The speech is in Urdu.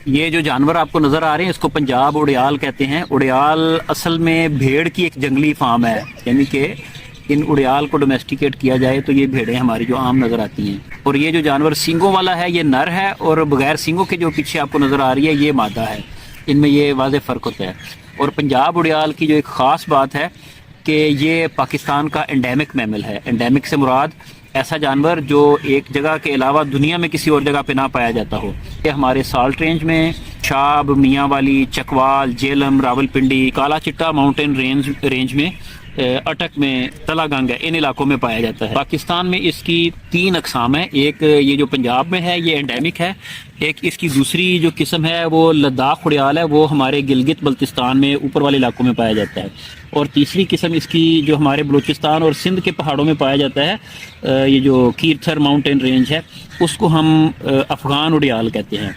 یہ جو جانور آپ کو نظر آ رہے ہیں اس کو پنجاب اڑیال کہتے ہیں۔ اڑیال اصل میں بھیڑ کی ایک جنگلی فارم ہے، یعنی کہ ان اڑیال کو ڈومیسٹیکیٹ کیا جائے تو یہ بھیڑیں ہماری جو عام نظر آتی ہیں۔ اور یہ جو جانور سینگوں والا ہے یہ نر ہے، اور بغیر سینگوں کے جو پیچھے آپ کو نظر آ رہی ہے یہ مادہ ہے، ان میں یہ واضح فرق ہوتا ہے۔ اور پنجاب اڑیال کی جو ایک خاص بات ہے کہ یہ پاکستان کا انڈیمک میمل ہے۔ انڈیمک سے مراد ایسا جانور جو ایک جگہ کے علاوہ دنیا میں کسی اور جگہ پہ نہ پایا جاتا ہو۔ یہ ہمارے سالٹ رینج میں شاب، میاں والی، چکوال، جیلم، راول پنڈی، کالا چٹا ماؤنٹین رینج میں، اٹک میں، تلا گنگ ہے، ان علاقوں میں پایا جاتا ہے۔ پاکستان میں اس کی 3 اقسام ہیں۔ ایک یہ جو پنجاب میں ہے یہ انڈیمک ہے، ایک اس کی دوسری جو قسم ہے وہ لداخ اڑیال ہے، وہ ہمارے گلگت بلتستان میں اوپر والے علاقوں میں پایا جاتا ہے، اور تیسری قسم اس کی جو ہمارے بلوچستان اور سندھ کے پہاڑوں میں پایا جاتا ہے، یہ جو کیرتھر ماؤنٹین رینج ہے اس کو ہم افغان اڑیال کہتے ہیں۔